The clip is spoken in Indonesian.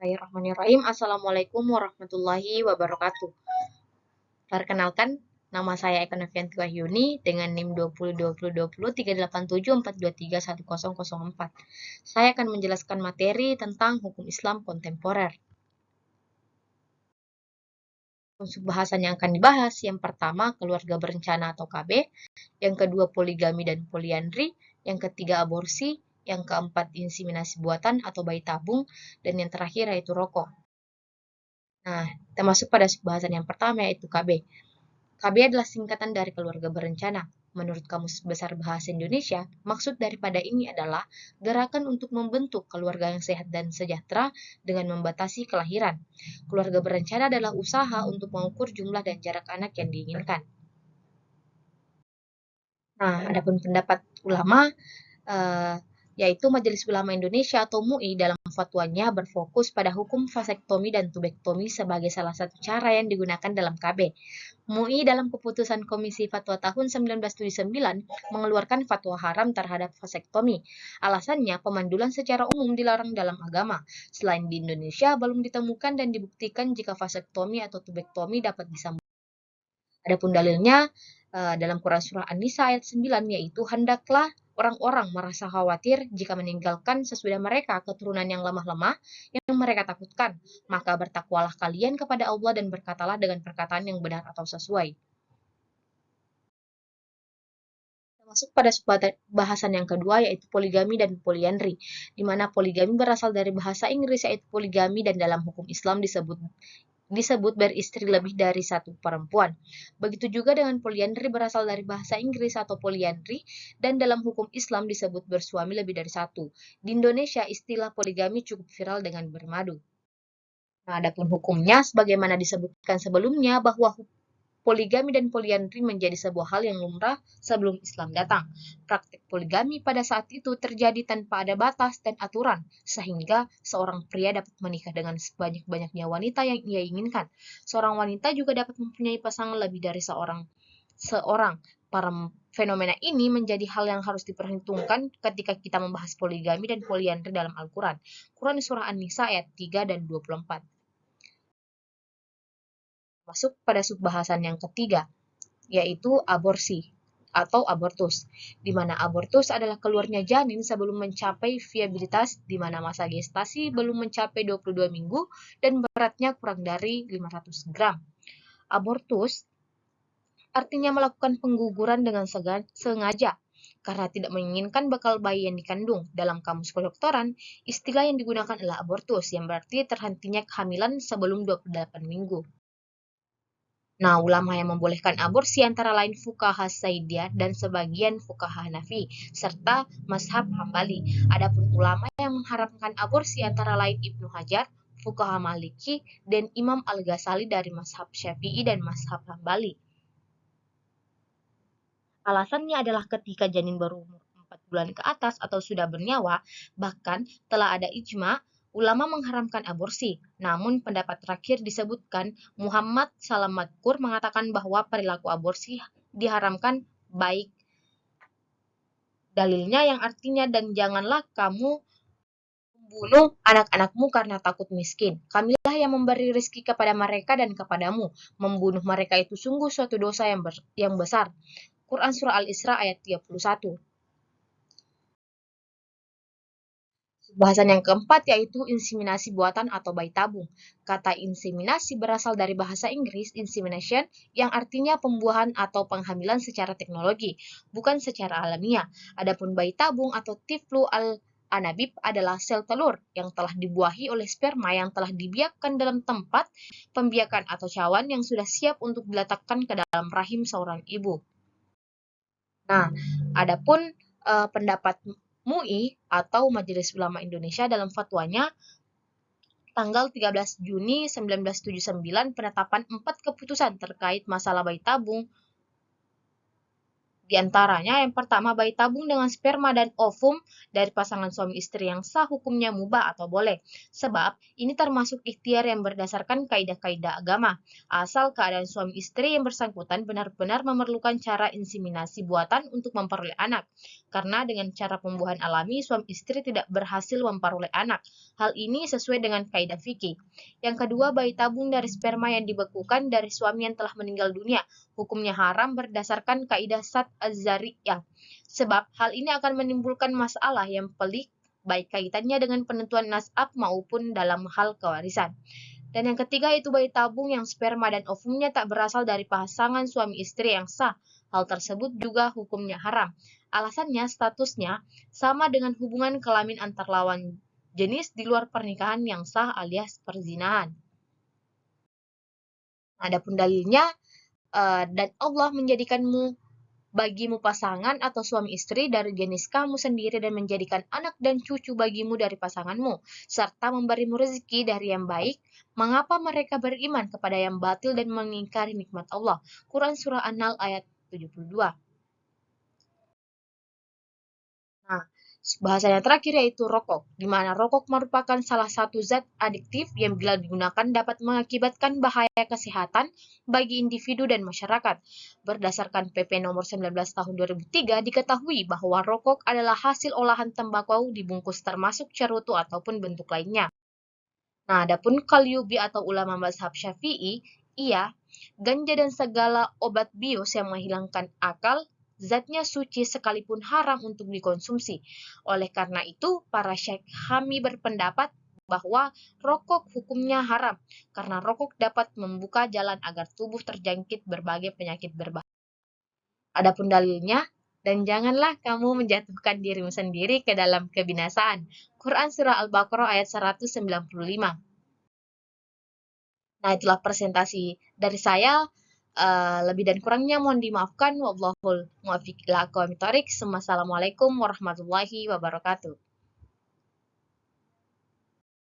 Bismillahirrahmanirrahim. Assalamualaikum warahmatullahi wabarakatuh. Perkenalkan, nama saya Eka Novianti Wahyuni dengan NIM 2020-387-423-1004. Saya akan menjelaskan materi tentang hukum Islam kontemporer. Unsur bahasan yang akan dibahas, yang pertama keluarga berencana atau KB, yang kedua poligami dan poliandri, yang ketiga aborsi, yang keempat inseminasi buatan atau bayi tabung, dan yang terakhir yaitu rokok. Nah, kita masuk pada bahasan yang pertama yaitu KB. KB adalah singkatan dari keluarga berencana. Menurut Kamus Besar Bahasa Indonesia, maksud daripada ini adalah gerakan untuk membentuk keluarga yang sehat dan sejahtera dengan membatasi kelahiran. Keluarga berencana adalah usaha untuk mengukur jumlah dan jarak anak yang diinginkan. Nah, adapun pendapat ulama, yaitu Majelis Ulama Indonesia atau MUI dalam fatwanya berfokus pada hukum vasektomi dan tubektomi sebagai salah satu cara yang digunakan dalam KB. MUI dalam keputusan Komisi Fatwa tahun 1979 mengeluarkan fatwa haram terhadap vasektomi. Alasannya, pemandulan secara umum dilarang dalam agama. Selain di Indonesia, belum ditemukan dan dibuktikan jika vasektomi atau tubektomi dapat disambung. Adapun dalilnya, dalam Quran Surah An-Nisa ayat 9, yaitu hendaklah orang-orang merasa khawatir jika meninggalkan sesudah mereka keturunan yang lemah-lemah yang mereka takutkan. Maka bertakwalah kalian kepada Allah dan berkatalah dengan perkataan yang benar atau sesuai. Masuk pada bahasan yang kedua yaitu poligami dan poliandri, di mana poligami berasal dari bahasa Inggris yaitu poligami dan dalam hukum Islam disebut beristri lebih dari satu perempuan. Begitu juga dengan poliandri berasal dari bahasa Inggris atau poliandri dan dalam hukum Islam disebut bersuami lebih dari satu. Di Indonesia istilah poligami cukup viral dengan bermadu. Nah, adapun hukumnya sebagaimana disebutkan sebelumnya bahwa poligami dan poliandri menjadi sebuah hal yang lumrah sebelum Islam datang. Praktik poligami pada saat itu terjadi tanpa ada batas dan aturan, sehingga seorang pria dapat menikah dengan sebanyak-banyaknya wanita yang ia inginkan. Seorang wanita juga dapat mempunyai pasangan lebih dari seorang. Para fenomena ini menjadi hal yang harus diperhitungkan ketika kita membahas poligami dan poliandri dalam Al-Quran. Quran Surah An-Nisa ayat 3 dan 24. Masuk pada subbahasan yang ketiga, yaitu aborsi atau abortus, di mana abortus adalah keluarnya janin sebelum mencapai viabilitas, di mana masa gestasi belum mencapai 22 minggu dan beratnya kurang dari 500 gram. Abortus artinya melakukan pengguguran dengan sengaja karena tidak menginginkan bakal bayi yang dikandung. Dalam kamus kedokteran, istilah yang digunakan adalah abortus, yang berarti terhentinya kehamilan sebelum 28 minggu. Nah, ulama yang membolehkan aborsi antara lain fuqaha Saidiyah dan sebagian fuqaha Hanafi, serta mazhab Hambali. Adapun ulama yang mengharamkan aborsi antara lain Ibnu Hajar, fuqaha Maliki, dan Imam Al-Ghazali dari mazhab Syafi'i dan mazhab Hambali. Alasannya adalah ketika janin berumur 4 bulan ke atas atau sudah bernyawa, bahkan telah ada ijma, ulama mengharamkan aborsi. Namun pendapat terakhir disebutkan Muhammad Salam Madkur mengatakan bahwa perilaku aborsi diharamkan baik dalilnya yang artinya dan janganlah kamu membunuh anak-anakmu karena takut miskin. Kamilah yang memberi rezeki kepada mereka dan kepadamu. Membunuh mereka itu sungguh suatu dosa yang besar. Quran Surah Al-Isra ayat 31. Bahasan yang keempat yaitu inseminasi buatan atau bayi tabung. Kata inseminasi berasal dari bahasa Inggris insemination yang artinya pembuahan atau penghamilan secara teknologi, bukan secara alamiah. Adapun bayi tabung atau tiflu al-anabib adalah sel telur yang telah dibuahi oleh sperma yang telah dibiakkan dalam tempat pembiakan atau cawan yang sudah siap untuk diletakkan ke dalam rahim seorang ibu. Nah, adapun pendapat MUI atau Majelis Ulama Indonesia dalam fatwanya tanggal 13 Juni 1979 penetapan 4 keputusan terkait masalah bayi tabung Di antaranya, yang pertama, bayi tabung dengan sperma dan ovum dari pasangan suami istri yang sah hukumnya mubah atau boleh. Sebab, ini termasuk ikhtiar yang berdasarkan kaidah-kaidah agama. Asal keadaan suami istri yang bersangkutan benar-benar memerlukan cara inseminasi buatan untuk memperoleh anak. Karena dengan cara pembuahan alami, suami istri tidak berhasil memperoleh anak. Hal ini sesuai dengan kaidah fikih. Yang kedua, bayi tabung dari sperma yang dibekukan dari suami yang telah meninggal dunia. Hukumnya haram berdasarkan kaidah Sat Az-Zariyah. Sebab hal ini akan menimbulkan masalah yang pelik baik kaitannya dengan penentuan nasab maupun dalam hal kewarisan. Dan yang ketiga itu bayi tabung yang sperma dan ovumnya tak berasal dari pasangan suami istri yang sah. Hal tersebut juga hukumnya haram. Alasannya statusnya sama dengan hubungan kelamin antar lawan jenis di luar pernikahan yang sah alias perzinahan. Adapun dalilnya, dan Allah menjadikanmu bagimu pasangan atau suami istri dari jenis kamu sendiri dan menjadikan anak dan cucu bagimu dari pasanganmu, serta memberimu rezeki dari yang baik, mengapa mereka beriman kepada yang batil dan mengingkari nikmat Allah? Quran Surah An-Nahl ayat 72. Nah, bahasa yang terakhir yaitu rokok, di mana rokok merupakan salah satu zat adiktif yang bila digunakan dapat mengakibatkan bahaya kesehatan bagi individu dan masyarakat. Berdasarkan PP nomor 19 tahun 2003 diketahui bahwa rokok adalah hasil olahan tembakau dibungkus termasuk cerutu ataupun bentuk lainnya. Nah, adapun Qalyubi atau ulama mazhab Syafi'i, ia ganja dan segala obat bius yang menghilangkan akal, zatnya suci sekalipun haram untuk dikonsumsi. Oleh karena itu, para syekh Hami berpendapat bahwa rokok hukumnya haram, karena rokok dapat membuka jalan agar tubuh terjangkit berbagai penyakit berbahaya. Adapun dalilnya, dan janganlah kamu menjatuhkan dirimu sendiri ke dalam kebinasaan. Quran Surah Al-Baqarah ayat 195. Nah, itulah presentasi dari saya. Lebih dan kurangnya mohon dimaafkan. Wallahul muwaffiq ila aqwamit thoriq. Assalamualaikum warahmatullahi wabarakatuh.